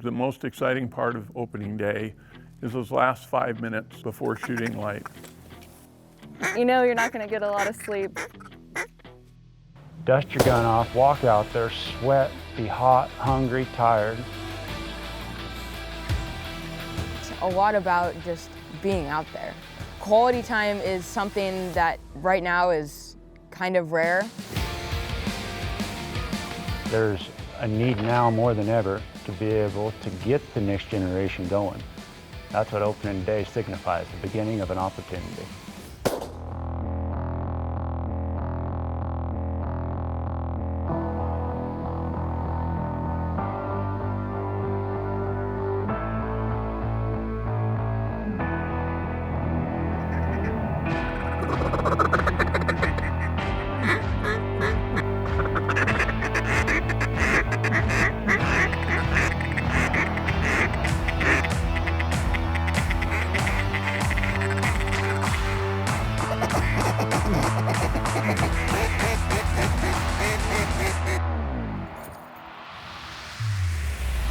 The most exciting part of opening day is those last 5 minutes before shooting light. You know you're not going to get a lot of sleep. Dust your gun off, walk out there, sweat, be hot, hungry, tired. It's a lot about just being out there. Quality time is something that right now is kind of rare. There's a need now more than ever to be able to get the next generation going. That's what opening day signifies, the beginning of an opportunity.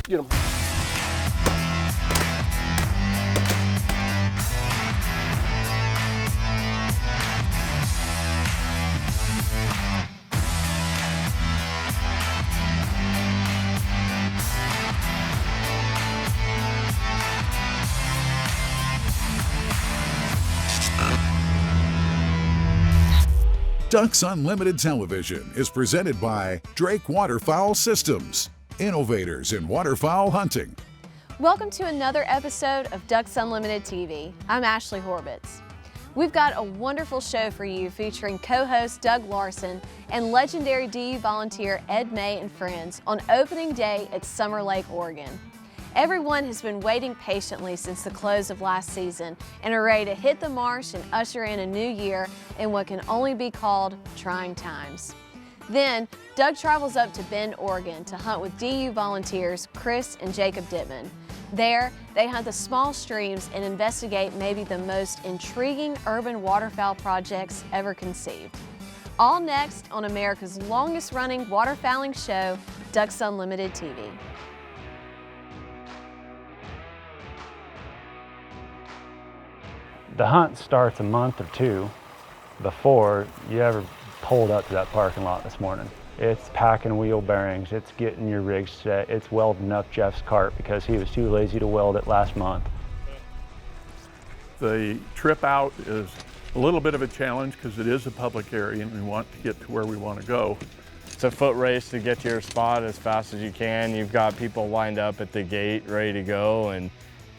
Get 'em. Ducks Unlimited Television is presented by Drake Waterfowl Systems, innovators in waterfowl hunting. Welcome to another episode of Ducks Unlimited TV. I'm Ashley Horvitz. We've got a wonderful show for you featuring co-host Doug Larsen and legendary DU volunteer Ed May and friends on opening day at Summer Lake, Oregon. Everyone has been waiting patiently since the close of last season and are ready to hit the marsh and usher in a new year in what can only be called trying times. Then, Doug travels up to Bend, Oregon to hunt with DU volunteers Chris and Jacob Dittman. There, they hunt the small streams and investigate maybe the most intriguing urban waterfowl projects ever conceived. All next on America's longest running waterfowling show, Ducks Unlimited TV. The hunt starts a month or two before you ever pulled up to that parking lot this morning. It's packing wheel bearings, it's getting your rig set, it's welding up Jeff's cart because he was too lazy to weld it last month. The trip out is a little bit of a challenge because it is a public area and we want to get to where we want to go. It's a foot race to get to your spot as fast as you can. You've got people lined up at the gate ready to go, and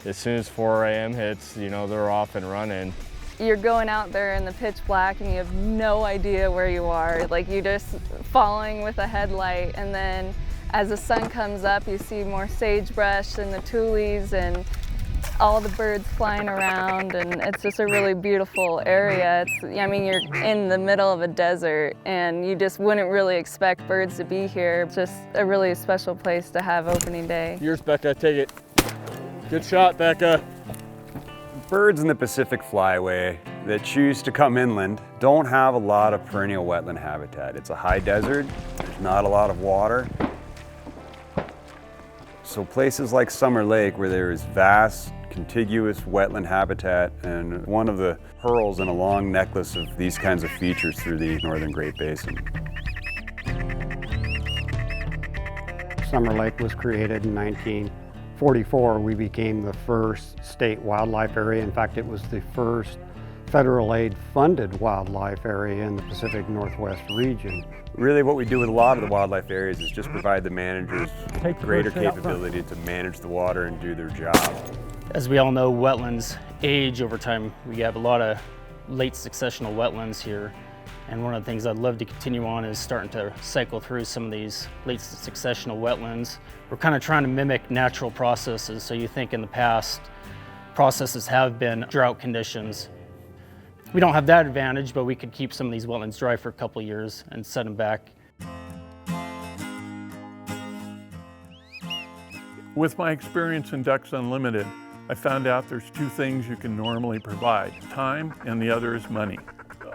as soon as 4 a.m. hits, you know, they're off and running. You're going out there in the pitch black and you have no idea where you are. Like you're just following with a headlight, and then as the sun comes up you see more sagebrush and the tules and all the birds flying around, and it's just a really beautiful area. I mean, you're in the middle of a desert and you just wouldn't really expect birds to be here. It's just a really special place to have opening day. Yours, Becca, take it. Good shot, Becca. Birds in the Pacific Flyway that choose to come inland don't have a lot of perennial wetland habitat. It's a high desert, there's not a lot of water. So places like Summer Lake, where there is vast, contiguous wetland habitat and one of the pearls in a long necklace of these kinds of features through the northern Great Basin. Summer Lake was created in 1944. We became the first state wildlife area. In fact, it was the first federal aid funded wildlife area in the Pacific Northwest region. Really what we do with a lot of the wildlife areas is just provide the managers greater capability to manage the water and do their job. As we all know, wetlands age over time. We have a lot of late successional wetlands here. And one of the things I'd love to continue on is starting to cycle through some of these late successional wetlands. We're kind of trying to mimic natural processes. So you think in the past, processes have been drought conditions. We don't have that advantage, but we could keep some of these wetlands dry for a couple of years and set them back. With my experience in Ducks Unlimited, I found out there's two things you can normally provide, time and the other is money.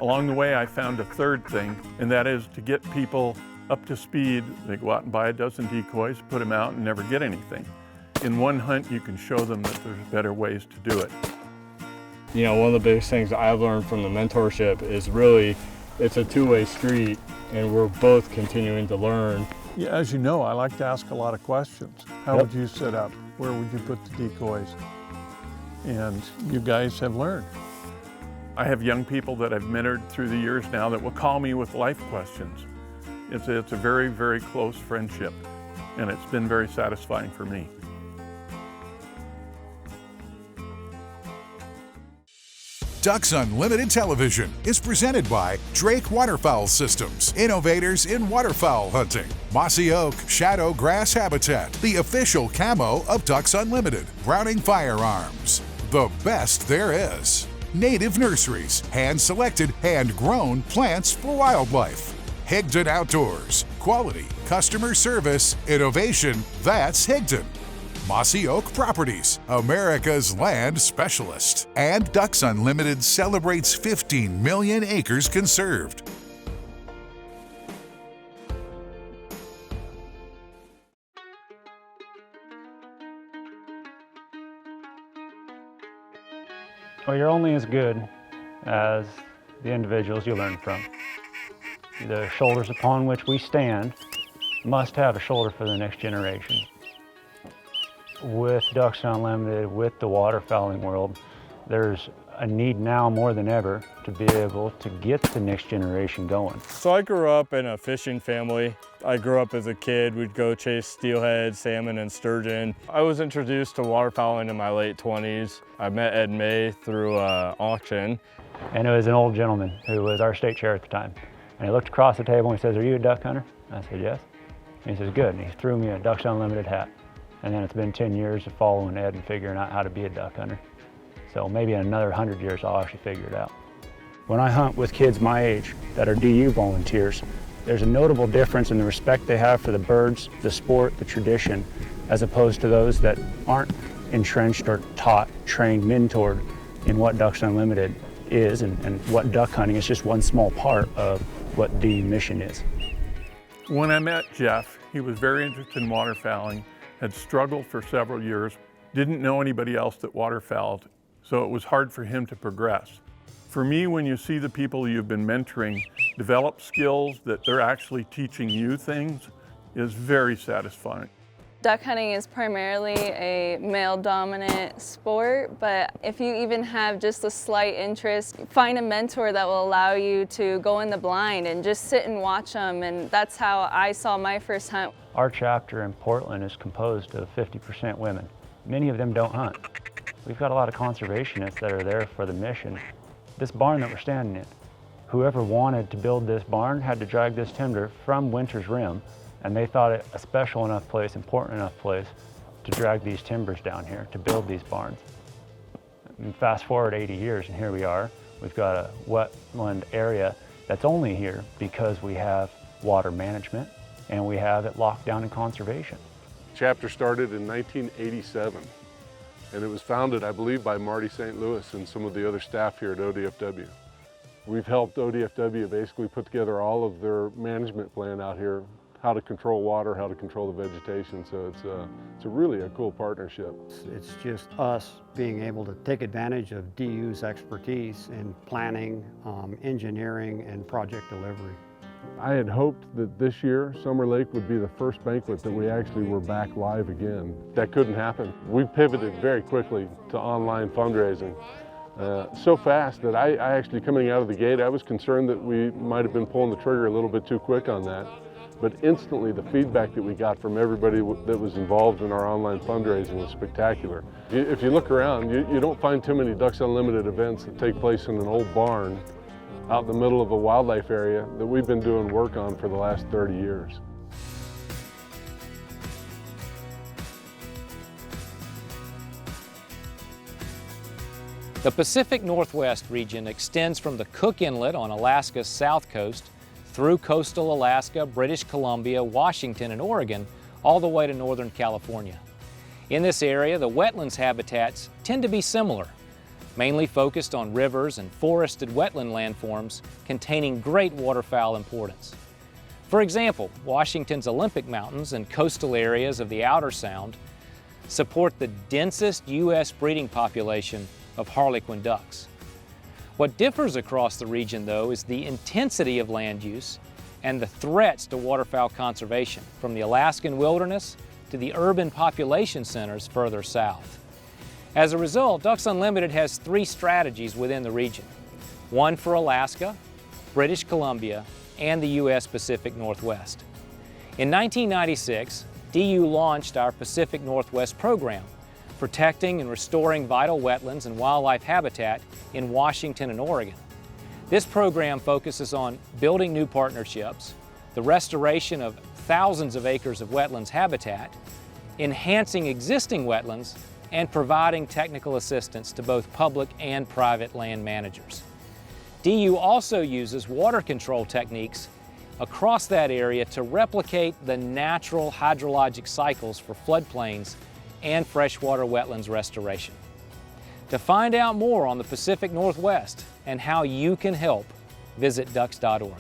Along the way, I found a third thing, and that is to get people up to speed. They go out and buy a dozen decoys, put them out, and never get anything. in one hunt you can show them that there's better ways to do it. You know, one of the biggest things I've learned from the mentorship is really it's a two-way street, and we're both continuing to learn. Yeah, as you know, I like to ask a lot of questions. How would you set up? Where would you put the decoys? And you guys have learned. I have young people that I've mentored through the years now that will call me with life questions. It's a very, very close friendship, and it's been very satisfying for me. Ducks Unlimited Television is presented by Drake Waterfowl Systems, innovators in waterfowl hunting. Mossy Oak Shadow Grass Habitat, the official camo of Ducks Unlimited. Browning Firearms, the best there is. Native Nurseries, hand-selected, hand-grown plants for wildlife. Higdon Outdoors, quality, customer service, innovation, that's Higdon. Mossy Oak Properties, America's land specialist. And Ducks Unlimited celebrates 15 million acres conserved. Well, you're only as good as the individuals you learn from. The shoulders upon which we stand must have a shoulder for the next generation. With Ducks Unlimited, with the waterfowling world, there's a need now more than ever to be able to get the next generation going. So I grew up in a fishing family. I grew up as a kid. We'd go chase steelhead, salmon, and sturgeon. I was introduced to waterfowling in my late 20s. I met Ed May through an auction. And it was an old gentleman who was our state chair at the time. And he looked across the table and he says, "Are you a duck hunter?" I said, "Yes." And he says, "Good." And he threw me a Ducks Unlimited hat. And then it's been 10 years of following Ed and figuring out how to be a duck hunter. So maybe in another 100 years, I'll actually figure it out. When I hunt with kids my age that are DU volunteers, there's a notable difference in the respect they have for the birds, the sport, the tradition, as opposed to those that aren't entrenched or taught, trained, mentored in what Ducks Unlimited is and what duck hunting is just one small part of what DU mission is. When I met Jeff, he was very interested in waterfowling, had struggled for several years, didn't know anybody else that waterfowled, so it was hard for him to progress. For me, when you see the people you've been mentoring develop skills that they're actually teaching you things, is very satisfying. Duck hunting is primarily a male-dominant sport, but if you even have just a slight interest, find a mentor that will allow you to go in the blind and just sit and watch them, and that's how I saw my first hunt. Our chapter in Portland is composed of 50% women. Many of them don't hunt. We've got a lot of conservationists that are there for the mission. This barn that we're standing in, whoever wanted to build this barn had to drag this timber from Winter's Rim, and they thought it a special enough place, important enough place to drag these timbers down here to build these barns. And fast forward 80 years and here we are. We've got a wetland area that's only here because we have water management and we have it locked down in conservation. Chapter started in 1987 and it was founded, I believe, by Marty St. Louis and some of the other staff here at ODFW. We've helped ODFW basically put together all of their management plan out here, how to control water, how to control the vegetation, so it's really a cool partnership. It's just us being able to take advantage of DU's expertise in planning, engineering, and project delivery. I had hoped that this year Summer Lake would be the first banquet that we actually were back live again. That couldn't happen. We pivoted very quickly to online fundraising. So fast that I actually, coming out of the gate, I was concerned that we might have been pulling the trigger a little bit too quick on that. But instantly the feedback that we got from everybody that was involved in our online fundraising was spectacular. If you look around, you don't find too many Ducks Unlimited events that take place in an old barn out in the middle of a wildlife area that we've been doing work on for the last 30 years. The Pacific Northwest region extends from the Cook Inlet on Alaska's south coast through coastal Alaska, British Columbia, Washington, and Oregon, all the way to Northern California. In this area, the wetlands habitats tend to be similar, mainly focused on rivers and forested wetland landforms containing great waterfowl importance. For example, Washington's Olympic Mountains and coastal areas of the Outer Sound support the densest U.S. breeding population of harlequin ducks. What differs across the region, though, is the intensity of land use and the threats to waterfowl conservation, from the Alaskan wilderness to the urban population centers further south. As a result, Ducks Unlimited has 3 strategies within the region. One for Alaska, British Columbia, and the U.S. Pacific Northwest. In 1996, DU launched our Pacific Northwest program, protecting and restoring vital wetlands and wildlife habitat in Washington and Oregon. This program focuses on building new partnerships, the restoration of thousands of acres of wetlands habitat, enhancing existing wetlands, and providing technical assistance to both public and private land managers. DU also uses water control techniques across that area to replicate the natural hydrologic cycles for floodplains and freshwater wetlands restoration. To find out more on the Pacific Northwest and how you can help, visit ducks.org.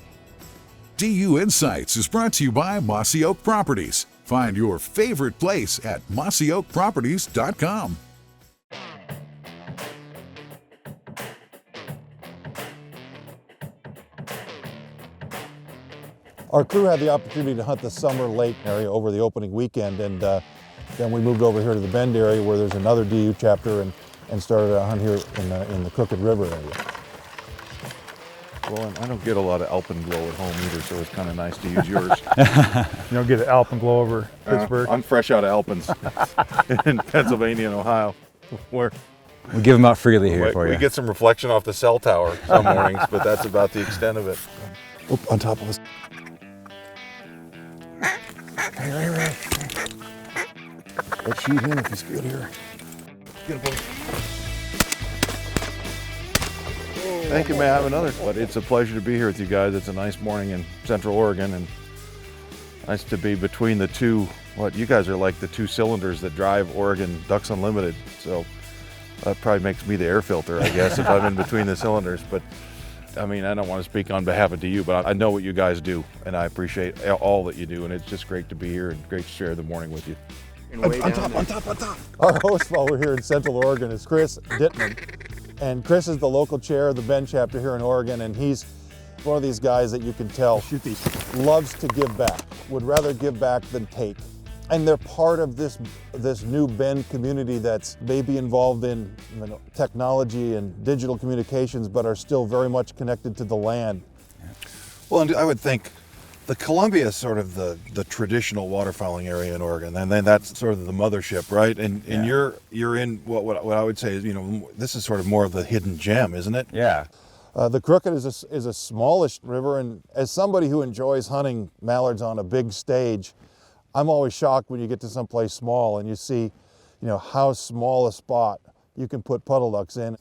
DU Insights is brought to you by Mossy Oak Properties. Find your favorite place at mossyoakproperties.com. Our crew had the opportunity to hunt the Summer Lake area over the opening weekend, and then we moved over here to the Bend area where there's another DU chapter and started a hunt here in the Crooked River area. Well, and I don't get a lot of alpenglow at home either, so it's kind of nice to use yours. You don't get an alpenglow over Pittsburgh? I'm fresh out of Alpens in Pennsylvania and Ohio. Where we give them out freely here for you. We get some reflection off the cell tower some mornings, but that's about the extent of it. Oop, on top of us. Right. Let's shoot him if he's good here. Get a boy. Thank you, may I have another? But it's a pleasure to be here with you guys. It's a nice morning in Central Oregon, and nice to be between the two. You guys are like the 2 cylinders that drive Oregon Ducks Unlimited. So that probably makes me the air filter, I guess, if I'm in between the cylinders. But I mean, I don't want to speak on behalf of DU, but I know what you guys do, and I appreciate all that you do, and it's just great to be here and great to share the morning with you. On top. Our host while we're here in Central Oregon is Chris Dittman. And Chris is the local chair of the Bend chapter here in Oregon, and he's one of these guys that you can tell loves to give back, would rather give back than take. And they're part of this new Bend community that's maybe involved in technology and digital communications, but are still very much connected to the land. Well, and I would think the Columbia is sort of the traditional waterfowling area in Oregon, and then that's sort of the mothership, right? And you're in what I would say is, this is sort of more of the hidden gem, isn't it? Yeah. The Crooked is a smallish river, and as somebody who enjoys hunting mallards on a big stage, I'm always shocked when you get to someplace small and you see, how small a spot you can put puddle ducks in.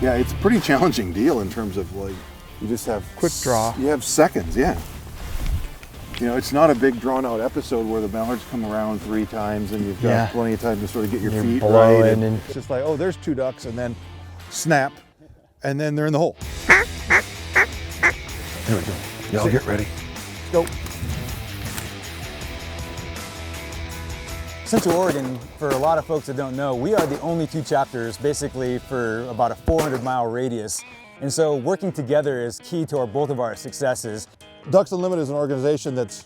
Yeah, it's a pretty challenging deal in terms of you just have quick draw. You have seconds, yeah. It's not a big drawn out episode where the mallards come around 3 times and you've got plenty of time to sort of get your feet right. And it's just like, oh, there's 2 ducks, and then snap, and then they're in the hole. There we go. Y'all get ready. Go. Central Oregon, for a lot of folks that don't know, we are the only 2 chapters basically for about a 400-mile radius. And so working together is key to both of our successes. Ducks Unlimited is an organization that's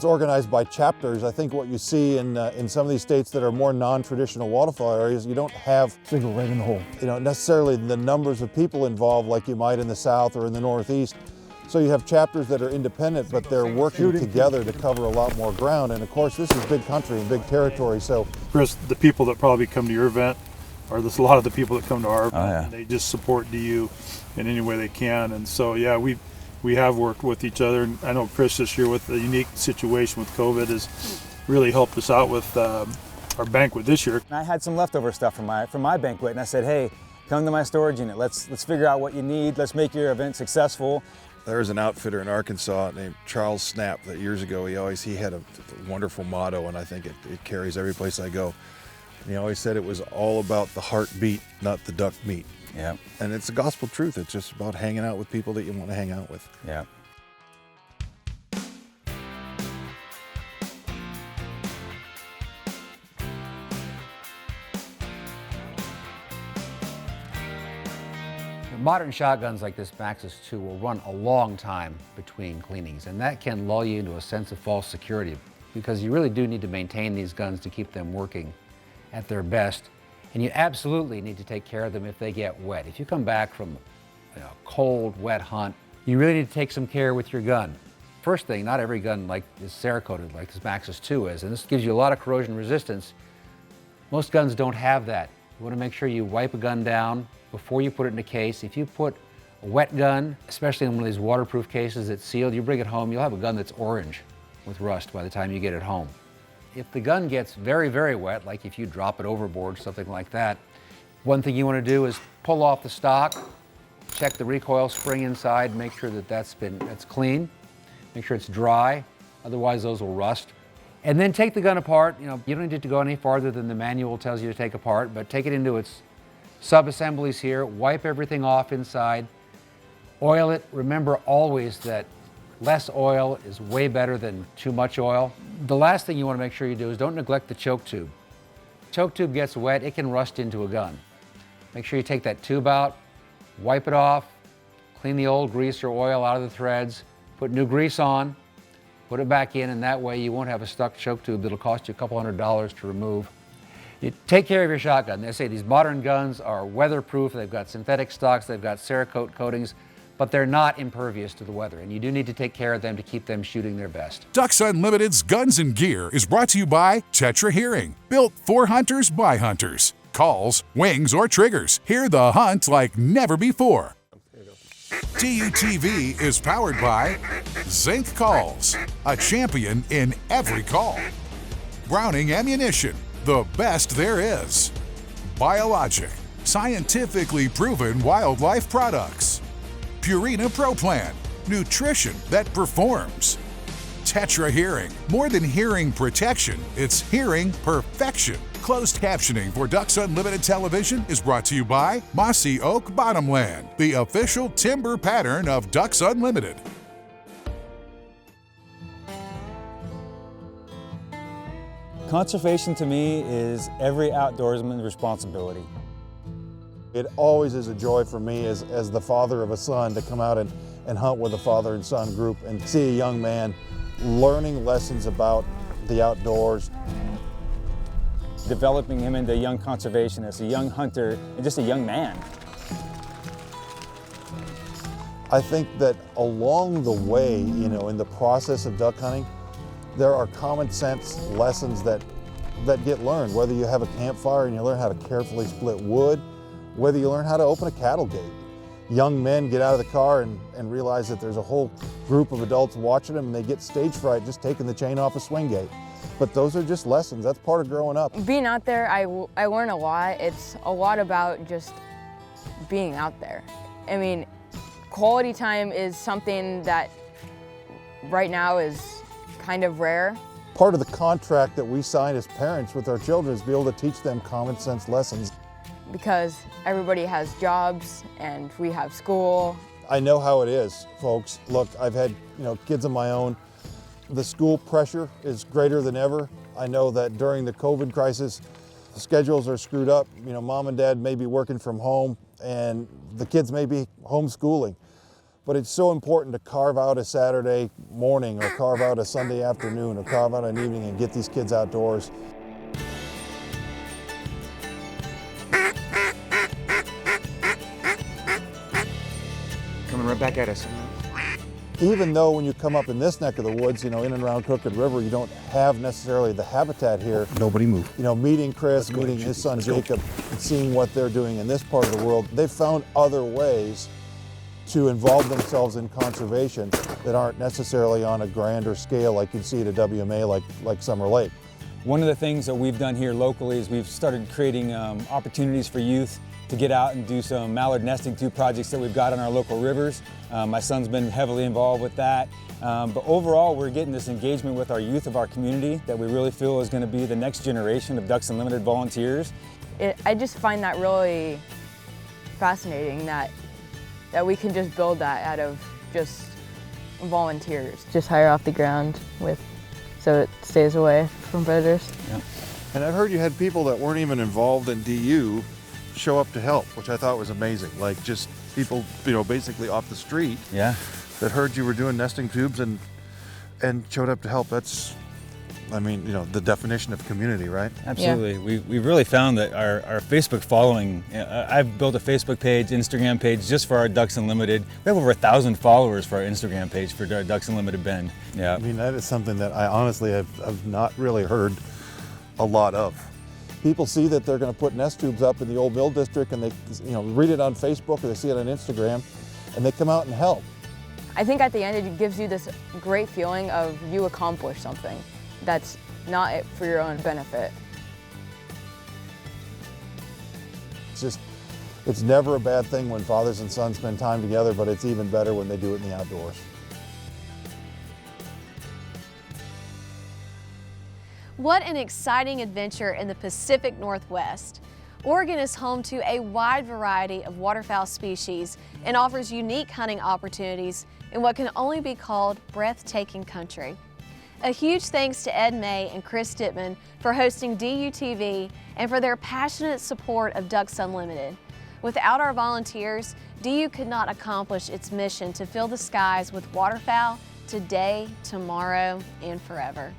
organized by chapters. I think what you see in some of these states that are more non-traditional waterfowl areas, you don't have single right in the hole. Necessarily the numbers of people involved like you might in the South or in the Northeast. So you have chapters that are independent, but they're working together to cover a lot more ground. And of course, this is big country and big territory. So, Chris, the people that probably come to your event are a lot of the people that come to our event. Oh, yeah. And they just support DU in any way they can. And so, yeah, we have worked with each other. And I know Chris this year with the unique situation with COVID has really helped us out with our banquet this year. I had some leftover stuff from my banquet, and I said, hey, come to my storage unit. Let's figure out what you need. Let's make your event successful. There's an outfitter in Arkansas named Charles Snap that years ago he had a wonderful motto, and I think it carries every place I go. And he always said it was all about the heartbeat, not the duck meat. Yeah. And it's the gospel truth. It's just about hanging out with people that you want to hang out with. Yeah. Modern shotguns like this Maxus 2 will run a long time between cleanings, and that can lull you into a sense of false security because you really do need to maintain these guns to keep them working at their best. And you absolutely need to take care of them if they get wet. If you come back from a cold, wet hunt, you really need to take some care with your gun. First thing, not every gun is Cerakoted like this Maxus 2 is, and this gives you a lot of corrosion resistance. Most guns don't have that. You want to make sure you wipe a gun down before you put it in a case. If you put a wet gun, especially in one of these waterproof cases that's sealed, you bring it home, you'll have a gun that's orange with rust by the time you get it home. If the gun gets very, very wet, like if you drop it overboard, something like that, one thing you want to do is pull off the stock, check the recoil spring inside, make sure that that's clean, make sure it's dry, otherwise those will rust. And then take the gun apart. You don't need to go any farther than the manual tells you to take apart, but take it into its sub-assemblies here, wipe everything off inside, oil it. Remember always that less oil is way better than too much oil. The last thing you want to make sure you do is don't neglect the choke tube. Choke tube gets wet, it can rust into a gun. Make sure you take that tube out, wipe it off, clean the old grease or oil out of the threads, put new grease on, put it back in, and that way you won't have a stuck choke tube that'll cost you a couple $100 to remove. You take care of your shotgun. They say these modern guns are weatherproof, they've got synthetic stocks, they've got Cerakote coatings, but they're not impervious to the weather, and you do need to take care of them to keep them shooting their best. Ducks Unlimited's Guns and Gear is brought to you by Tetra Hearing, built for hunters by hunters. Calls, wings, or triggers. Hear the hunt like never before. DUTV is powered by Zinc Calls, a champion in every call. Browning Ammunition, the best there is. Biologic, scientifically proven wildlife products. Purina Pro Plan, nutrition that performs. Tetra Hearing, more than hearing protection, it's hearing perfection. Closed captioning for Ducks Unlimited Television is brought to you by Mossy Oak Bottomland, the official timber pattern of Ducks Unlimited. Conservation to me is every outdoorsman's responsibility. It always is a joy for me as the father of a son to come out and hunt with a father and son group and see a young man learning lessons about the outdoors. Developing him into a young conservationist, a young hunter, and just a young man. I think that along the way, in the process of duck hunting, there are common sense lessons that get learned, whether you have a campfire and you learn how to carefully split wood, whether you learn how to open a cattle gate. Young men get out of the car and realize that there's a whole group of adults watching them and they get stage fright just taking the chain off a swing gate. But those are just lessons. That's part of growing up. Being out there, I learn a lot. It's a lot about just being out there. I mean, quality time is something that right now is kind of rare. Part of the contract that we sign as parents with our children is to be able to teach them common sense lessons. Because everybody has jobs and we have school. I know how it is, folks. Look, I've had kids of my own. The school pressure is greater than ever. I know that during the COVID crisis, the schedules are screwed up. Mom and dad may be working from home and the kids may be homeschooling. But it's so important to carve out a Saturday morning or carve out a Sunday afternoon or carve out an evening and get these kids outdoors. Coming right back at us. Even though when you come up in this neck of the woods, in and around Crooked River, you don't have necessarily the habitat here. Nobody move. Meeting Chris, meeting his son Jacob, and seeing what they're doing in this part of the world, they've found other ways to involve themselves in conservation that aren't necessarily on a grander scale like you'd see at a WMA like Summer Lake. One of the things that we've done here locally is we've started creating opportunities for youth to get out and do some mallard nesting, 2 projects that we've got on our local rivers. My son's been heavily involved with that. But overall, we're getting this engagement with our youth of our community that we really feel is going to be the next generation of Ducks Unlimited volunteers. I just find that really fascinating that we can just build that out of just volunteers. Just higher off the ground so it stays away from predators. Yeah. And I've heard you had people that weren't even involved in DU show up to help, which I thought was amazing. Like just people, basically off the street. Yeah. That heard you were doing nesting tubes and showed up to help. That's, the definition of community, right? Absolutely. Yeah. We've really found that our Facebook following, I've built a Facebook page, Instagram page just for our Ducks Unlimited. We have over 1,000 followers for our Instagram page for our Ducks Unlimited Bend. Yeah. That is something that I honestly have not really heard a lot of. People see that they're going to put nest tubes up in the old mill district, and they read it on Facebook or they see it on Instagram, and they come out and help. I think at the end it gives you this great feeling of you accomplished something that's not for your own benefit. It's never a bad thing when fathers and sons spend time together, but it's even better when they do it in the outdoors. What an exciting adventure in the Pacific Northwest. Oregon is home to a wide variety of waterfowl species and offers unique hunting opportunities in what can only be called breathtaking country. A huge thanks to Ed May and Chris Dittman for hosting DUTV and for their passionate support of Ducks Unlimited. Without our volunteers, DU could not accomplish its mission to fill the skies with waterfowl today, tomorrow, and forever.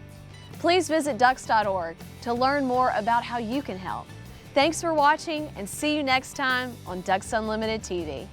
Please visit ducks.org to learn more about how you can help. Thanks for watching, and see you next time on Ducks Unlimited TV.